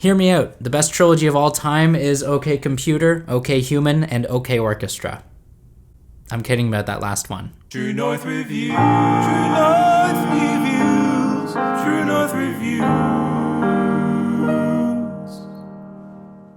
Hear me out. The best trilogy of all time is OK Computer, OK Human, and OK Orchestra. I'm kidding about that last one. True North Reviews, True North Reviews, True North Reviews.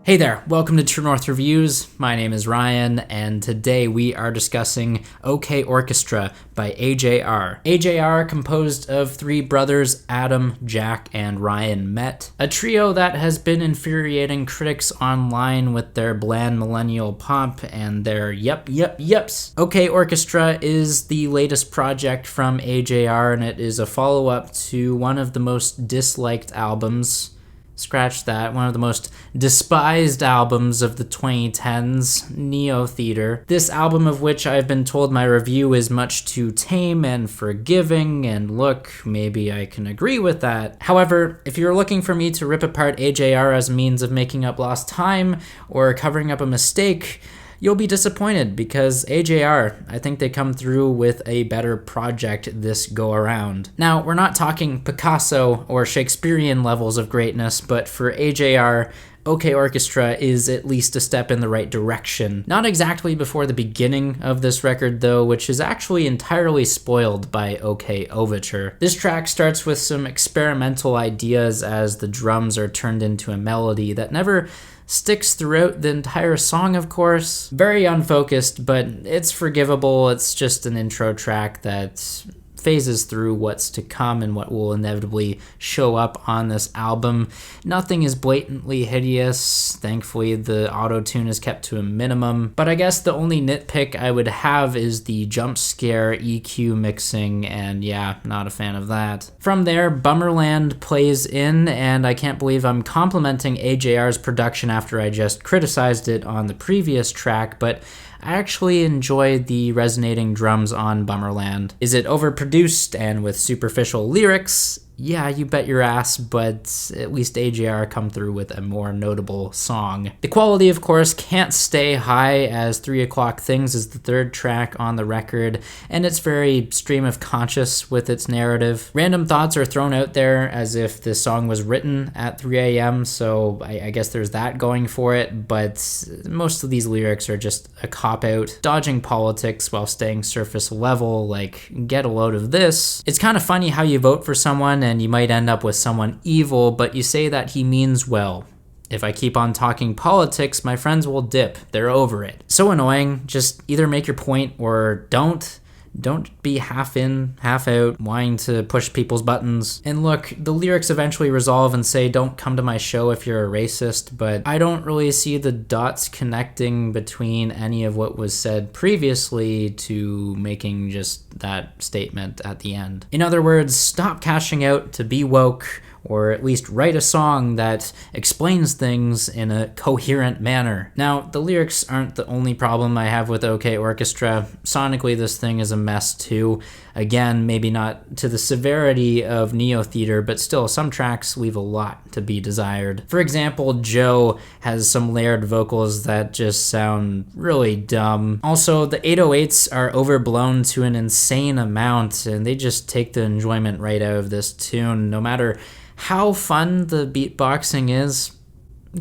Hey there, welcome to True North Reviews. My name is Ryan, and today we are discussing OK Orchestra by AJR. AJR, composed of three brothers, Adam, Jack, and Ryan Met. A trio that has been infuriating critics online with their bland millennial pop and their yeps. OK Orchestra is the latest project from AJR, and it is a follow-up to one of the most disliked albums. Scratch that, one of the most despised albums of the 2010s, Neo Theater. This album, of which I've been told my review is much too tame and forgiving, and look, maybe I can agree with that. However, if you're looking for me to rip apart AJR as a means of making up lost time or covering up a mistake, you'll be disappointed because AJR, I think they come through with a better project this go around. Now, we're not talking Picasso or Shakespearean levels of greatness, but for AJR, OK Orchestra is at least a step in the right direction. Not exactly before the beginning of this record though, which is actually entirely spoiled by OK Overture. This track starts with some experimental ideas as the drums are turned into a melody that never sticks throughout the entire song, of course. Very unfocused, but it's forgivable. It's just an intro track that phases through what's to come and what will inevitably show up on this album. Nothing is blatantly hideous. Thankfully, the auto-tune is kept to a minimum. But I guess the only nitpick I would have is the jump scare EQ mixing, and yeah, not a fan of that. From there, Bummerland plays in, and I can't believe I'm complimenting AJR's production after I just criticized it on the previous track, but I actually enjoy the resonating drums on Bummerland. Is it overproduced and with superficial lyrics? Yeah, you bet your ass, but at least AJR come through with a more notable song. The quality, of course, can't stay high, as 3 O'Clock Things is the third track on the record, and it's very stream of conscious with its narrative. Random thoughts are thrown out there as if this song was written at 3 a.m., so I guess there's that going for it, but most of these lyrics are just a cop-out, dodging politics while staying surface level, like, get a load of this. It's kind of funny how you vote for someone and you might end up with someone evil, but you say that he means well. If I keep on talking politics, my friends will dip. They're over it. So annoying. Just either make your point or don't. Don't be half in, half out, wanting to push people's buttons. And look, the lyrics eventually resolve and say, don't come to my show if you're a racist, but I don't really see the dots connecting between any of what was said previously to making just that statement at the end. In other words, stop cashing out to be woke, or at least write a song that explains things in a coherent manner. Now, the lyrics aren't the only problem I have with OK Orchestra. Sonically, this thing is a mess too. Again, maybe not to the severity of Neo Theater, but still, some tracks leave a lot to be desired. For example, Joe has some layered vocals that just sound really dumb. Also, the 808s are overblown to an insane amount, and they just take the enjoyment right out of this tune, no matter how fun the beatboxing is.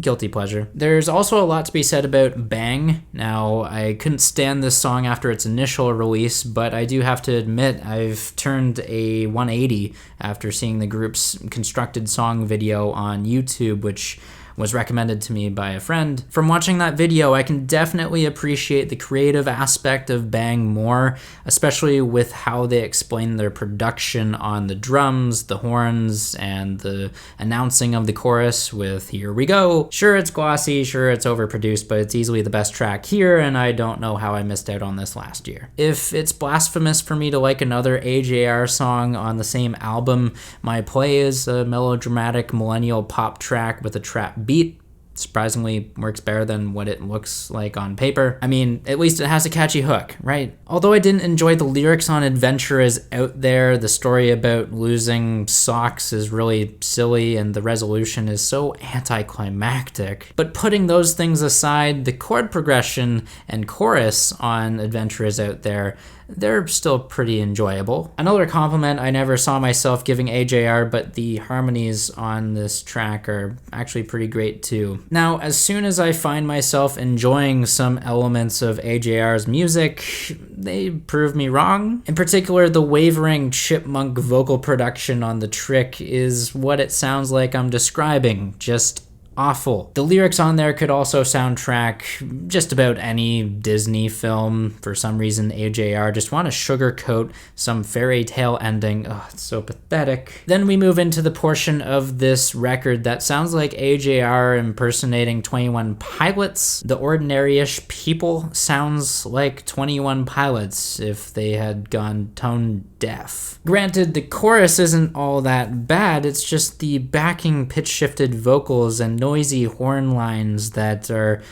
Guilty pleasure. There's also a lot to be said about Bang. Now, I couldn't stand this song after its initial release, but I do have to admit I've turned a 180 after seeing the group's constructed song video on YouTube, which was recommended to me by a friend. From watching that video, I can definitely appreciate the creative aspect of Bang more, especially with how they explain their production on the drums, the horns, and the announcing of the chorus with "Here we go." Sure, it's glossy, sure, it's overproduced, but it's easily the best track here, and I don't know how I missed out on this last year. If it's blasphemous for me to like another AJR song on the same album, My Play is a melodramatic millennial pop track with a trap beat. surprisingly works better than what it looks like on paper. I mean, at least it has a catchy hook, right? Although I didn't enjoy the lyrics on Adventure is Out There, the story about losing socks is really silly and the resolution is so anticlimactic. But putting those things aside, the chord progression and chorus on Adventure is Out There, they're still pretty enjoyable. Another compliment I never saw myself giving AJR, but the harmonies on this track are actually pretty great too. Now, as soon as I find myself enjoying some elements of AJR's music, they prove me wrong. In particular, the wavering chipmunk vocal production on The Trick is what it sounds like I'm describing, just awful. The lyrics on there could also soundtrack just about any Disney film. For some reason, AJR just want to sugarcoat some fairy tale ending. Oh, it's so pathetic. Then we move into the portion of this record that sounds like AJR impersonating 21 Pilots. The Ordinary-ish People sounds like 21 Pilots if they had gone tone deaf. Granted, the chorus isn't all that bad, it's just the backing pitch-shifted vocals and noisy horn lines that are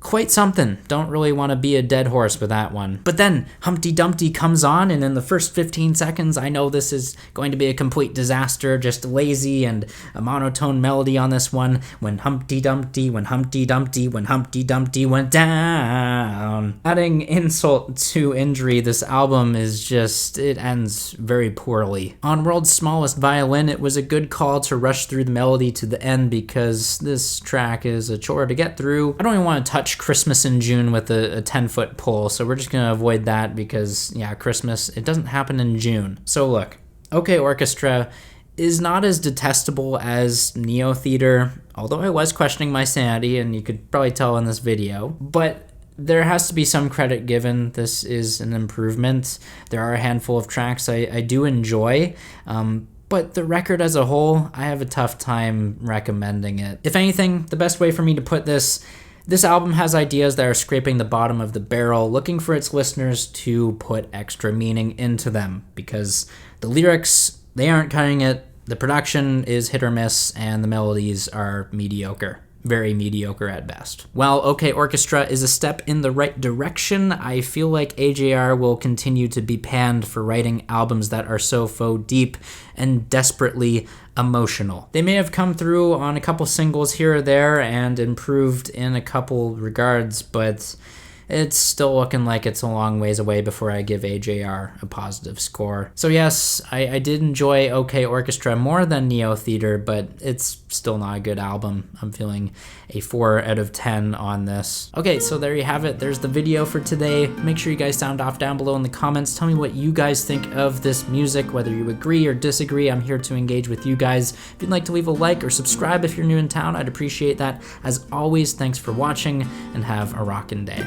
quite something. Don't really want to be a dead horse with that one. But then Humpty Dumpty comes on, and in the first 15 seconds, I know this is going to be a complete disaster, just lazy and a monotone melody on this one. When Humpty Dumpty, when Humpty Dumpty, when Humpty Dumpty went down. Adding insult to injury, this album is just, it ends very poorly. On World's Smallest Violin, it was a good call to rush through the melody to the end because this track is a chore to get through. I don't even want to touch Christmas in June with a 10-foot pole, so we're just gonna avoid that because, yeah, Christmas, it doesn't happen in June. So look, OK Orchestra is not as detestable as Neo Theater, although I was questioning my sanity, and you could probably tell in this video, but there has to be some credit given. This is an improvement. There are a handful of tracks I do enjoy, but the record as a whole, I have a tough time recommending it. If anything, the best way for me to put this album has ideas that are scraping the bottom of the barrel, looking for its listeners to put extra meaning into them, because the lyrics, they aren't cutting it, the production is hit or miss, and the melodies are mediocre. Very mediocre at best. While OK Orchestra is a step in the right direction, I feel like AJR will continue to be panned for writing albums that are so faux deep and desperately emotional. They may have come through on a couple singles here or there and improved in a couple regards, but it's still looking like it's a long ways away before I give AJR a positive score. So yes, I did enjoy OK Orchestra more than Neo Theater, but it's still not a good album. I'm feeling a 4 out of 10 on this. Okay, so there you have it. There's the video for today. Make sure you guys sound off down below in the comments. Tell me what you guys think of this music, whether you agree or disagree. I'm here to engage with you guys. If you'd like to leave a like or subscribe if you're new in town, I'd appreciate that. As always, thanks for watching and have a rockin' day.